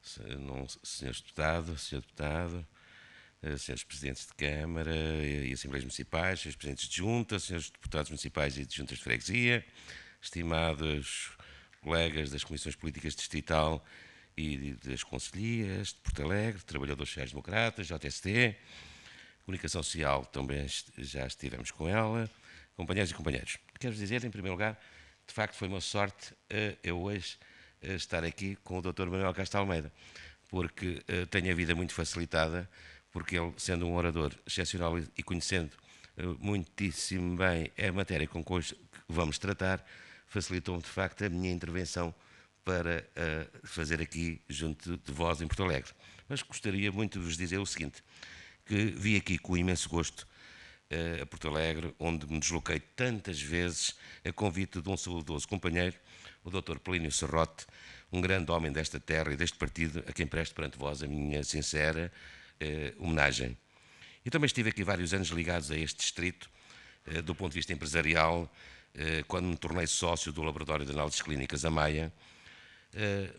Senhores deputados, senhor deputado, senhores presidentes de Câmara e Assembleias Municipais, senhores presidentes de junta, senhores deputados municipais e de juntas de freguesia, estimados colegas das Comissões Políticas Distrital e das Conselhias de Porto Alegre, Trabalhadores Sociais-Democratas, JST, Comunicação Social, também já estivemos com ela, companheiros e companheiros. Quero dizer, em primeiro lugar, de facto foi uma sorte eu hoje estar aqui com o Dr. Manuel Castro Almeida, porque tenho a vida muito facilitada, porque ele, sendo um orador excepcional e conhecendo muitíssimo bem a matéria com que hoje vamos tratar, facilitou-me de facto a minha intervenção para fazer aqui junto de vós em Porto Alegre. Mas gostaria muito de vos dizer o seguinte, que vi aqui com imenso gosto a Porto Alegre, onde me desloquei tantas vezes a convite de um saudoso companheiro, o Dr. Plínio Serrote, um grande homem desta terra e deste partido, a quem presto perante vós a minha sincera homenagem. Eu também estive aqui vários anos ligados a este distrito, do ponto de vista empresarial, quando me tornei sócio do Laboratório de Análises Clínicas Amaia,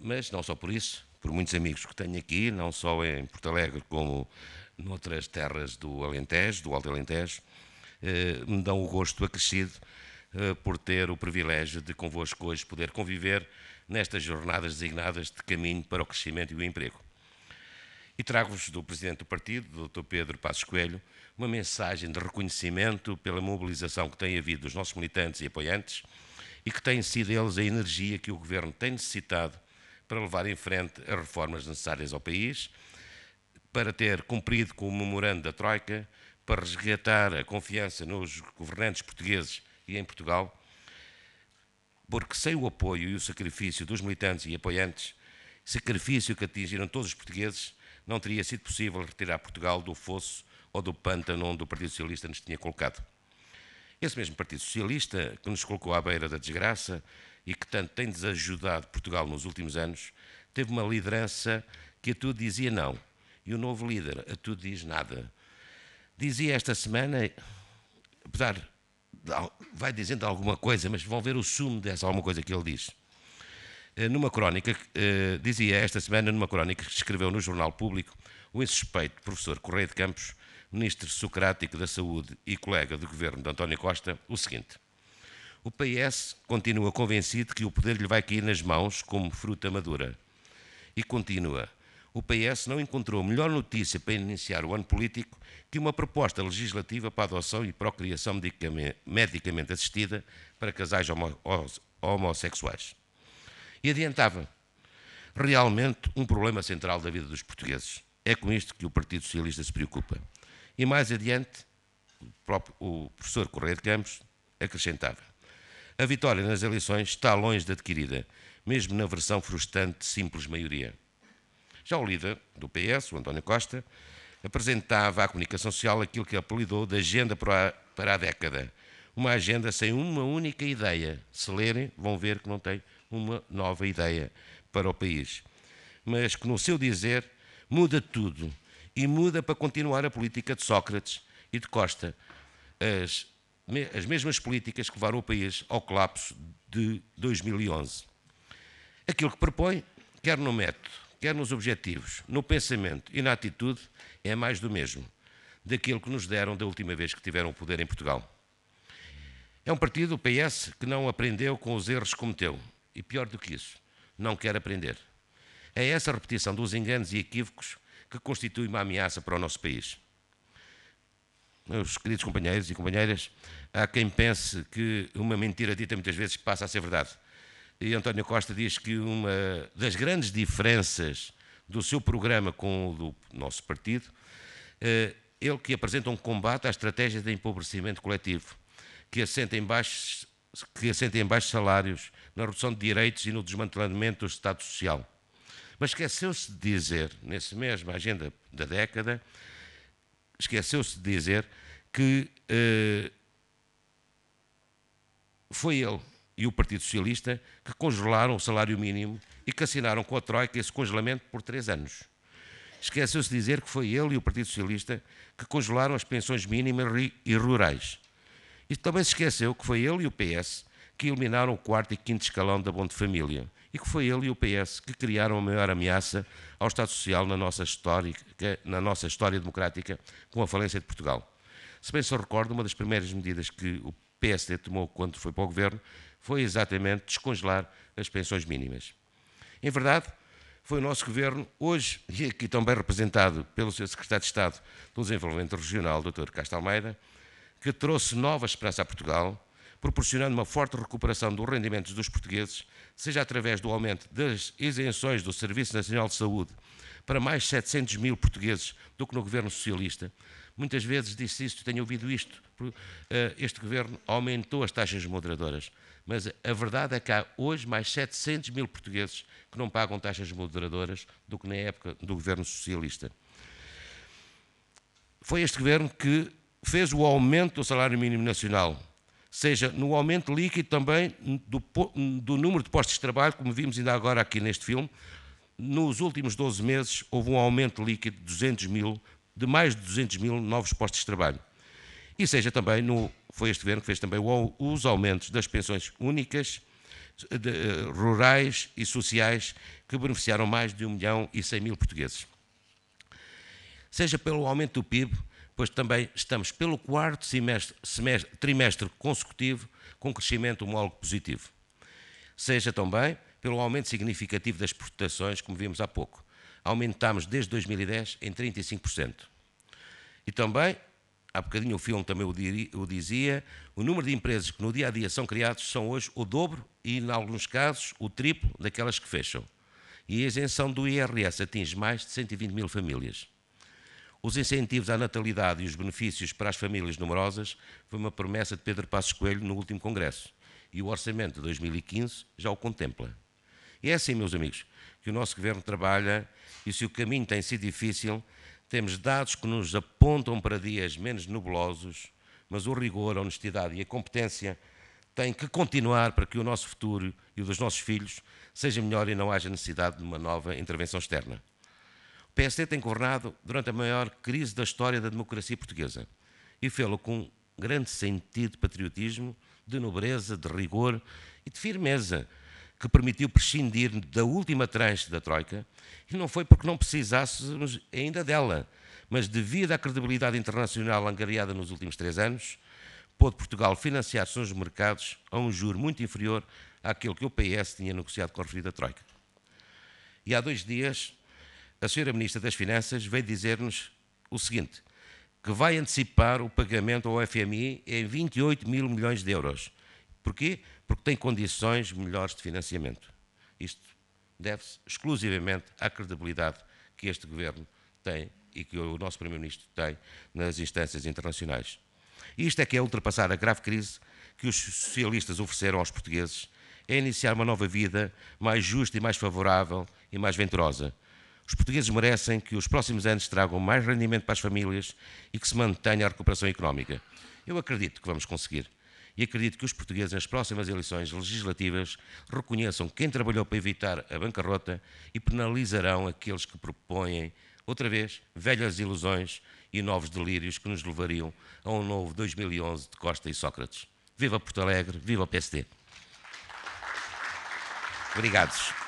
mas não só por isso, por muitos amigos que tenho aqui, não só em Porto Alegre como noutras terras do Alentejo, do Alto Alentejo, me dão o gosto acrescido por ter o privilégio de convosco hoje poder conviver nestas jornadas designadas de caminho para o crescimento e o emprego. E trago-vos do Presidente do Partido, do Dr. Pedro Passos Coelho, uma mensagem de reconhecimento pela mobilização que tem havido dos nossos militantes e apoiantes e que tem sido eles a energia que o Governo tem necessitado para levar em frente as reformas necessárias ao país, para ter cumprido com o memorando da Troika, para resgatar a confiança nos governantes portugueses e em Portugal, porque sem o apoio e o sacrifício dos militantes e apoiantes, sacrifício que atingiram todos os portugueses, não teria sido possível retirar Portugal do fosso ou do pântano onde o Partido Socialista nos tinha colocado. Esse mesmo Partido Socialista, que nos colocou à beira da desgraça e que tanto tem desajudado Portugal nos últimos anos, teve uma liderança que a tudo dizia não. E o novo líder a tudo diz nada. Dizia esta semana, apesar de, vai dizendo alguma coisa, mas vão ver o sumo dessa alguma coisa que ele diz. Numa crónica, dizia esta semana, numa crónica que escreveu no Jornal Público, o insuspeito professor Correia de Campos, ministro socrático da Saúde e colega do governo de António Costa, o seguinte: o PS continua convencido que o poder lhe vai cair nas mãos como fruta madura. E continua: o PS não encontrou melhor notícia para iniciar o ano político que uma proposta legislativa para a adoção e procriação medicamente assistida para casais homossexuais. E adiantava: realmente um problema central da vida dos portugueses. É com isto que o Partido Socialista se preocupa. E mais adiante, o professor Correia de Campos acrescentava: a vitória nas eleições está longe de adquirida, mesmo na versão frustrante de simples maioria. Já o líder do PS, o António Costa, apresentava à comunicação social aquilo que apelidou de agenda para a década. Uma agenda sem uma única ideia. Se lerem, vão ver que não tem uma nova ideia para o país. Mas que, no seu dizer, muda tudo. E muda para continuar a política de Sócrates e de Costa. As mesmas políticas que levaram o país ao colapso de 2011. Aquilo que propõe, quer no método, quer nos objetivos, no pensamento e na atitude, é mais do mesmo, daquilo que nos deram da última vez que tiveram o poder em Portugal. É um partido, o PS, que não aprendeu com os erros que cometeu. E pior do que isso, não quer aprender. É essa repetição dos enganos e equívocos que constitui uma ameaça para o nosso país. Meus queridos companheiros e companheiras, há quem pense que uma mentira dita muitas vezes passa a ser verdade. E António Costa diz que uma das grandes diferenças do seu programa com o do nosso partido, ele que apresenta um combate à estratégia de empobrecimento coletivo, que assenta em baixos salários, na redução de direitos e no desmantelamento do Estado Social. Mas esqueceu-se de dizer, nessa mesma agenda da década, esqueceu-se de dizer que foi ele e o Partido Socialista que congelaram o salário mínimo e que assinaram com a Troika esse congelamento por 3 anos. Esqueceu-se de dizer que foi ele e o Partido Socialista que congelaram as pensões mínimas e rurais. E também se esqueceu que foi ele e o PS que eliminaram o quarto e quinto escalão da Abono de Família e que foi ele e o PS que criaram a maior ameaça ao Estado Social na nossa história democrática com a falência de Portugal. Se bem se recordo, uma das primeiras medidas que o PSD tomou quando foi para o governo foi exatamente descongelar as pensões mínimas. Em verdade, foi o nosso governo, hoje, e aqui também representado pelo Sr. Secretário de Estado do Desenvolvimento Regional, Dr. Castro Almeida, que trouxe nova esperança a Portugal, proporcionando uma forte recuperação dos rendimentos dos portugueses, seja através do aumento das isenções do Serviço Nacional de Saúde para mais 700 mil portugueses do que no governo socialista. Muitas vezes disse isto, tenho ouvido isto, este governo aumentou as taxas moderadoras, mas a verdade é que há hoje mais 700 mil portugueses que não pagam taxas moderadoras do que na época do governo socialista. Foi este governo que fez o aumento do salário mínimo nacional, seja no aumento líquido também do número de postos de trabalho, como vimos ainda agora aqui neste filme. Nos últimos 12 meses houve um aumento líquido de mais de 200 mil novos postos de trabalho. E seja também, foi este governo que fez também os aumentos das pensões únicas, rurais e sociais, que beneficiaram mais de 1.100.000 portugueses. Seja pelo aumento do PIB, pois também estamos pelo quarto trimestre consecutivo com crescimento homólogo positivo. Seja também pelo aumento significativo das exportações, como vimos há pouco. Aumentámos desde 2010 em 35%. E também, há bocadinho o filme também o dizia, o número de empresas que no dia-a-dia são criados são hoje o dobro e, em alguns casos, o triplo daquelas que fecham. E a isenção do IRS atinge mais de 120 mil famílias. Os incentivos à natalidade e os benefícios para as famílias numerosas foi uma promessa de Pedro Passos Coelho no último Congresso. E o Orçamento de 2015 já o contempla. E é assim, meus amigos, que o nosso Governo trabalha e se o caminho tem sido difícil, temos dados que nos apontam para dias menos nebulosos, mas o rigor, a honestidade e a competência têm que continuar para que o nosso futuro e o dos nossos filhos seja melhor e não haja necessidade de uma nova intervenção externa. O PSD tem governado durante a maior crise da história da democracia portuguesa e fê-lo com grande sentido de patriotismo, de nobreza, de rigor e de firmeza, que permitiu prescindir da última tranche da Troika, e não foi porque não precisássemos ainda dela, mas devido à credibilidade internacional angariada nos últimos 3 anos, pôde Portugal financiar-se nos mercados a um juro muito inferior àquele que o PS tinha negociado com a referida Troika. E há 2 dias, a Sra. Ministra das Finanças veio dizer-nos o seguinte, que vai antecipar o pagamento ao FMI em 28 mil milhões de euros. Porquê? Porque tem condições melhores de financiamento. Isto deve-se exclusivamente à credibilidade que este Governo tem e que o nosso Primeiro-Ministro tem nas instâncias internacionais. E isto é que é ultrapassar a grave crise que os socialistas ofereceram aos portugueses, é iniciar uma nova vida mais justa e mais favorável e mais venturosa. Os portugueses merecem que os próximos anos tragam mais rendimento para as famílias e que se mantenha a recuperação económica. Eu acredito que vamos conseguir. E acredito que os portugueses, nas próximas eleições legislativas, reconheçam quem trabalhou para evitar a bancarrota e penalizarão aqueles que propõem, outra vez, velhas ilusões e novos delírios que nos levariam a um novo 2011 de Costa e Sócrates. Viva Porto Alegre, viva o PSD. Obrigados.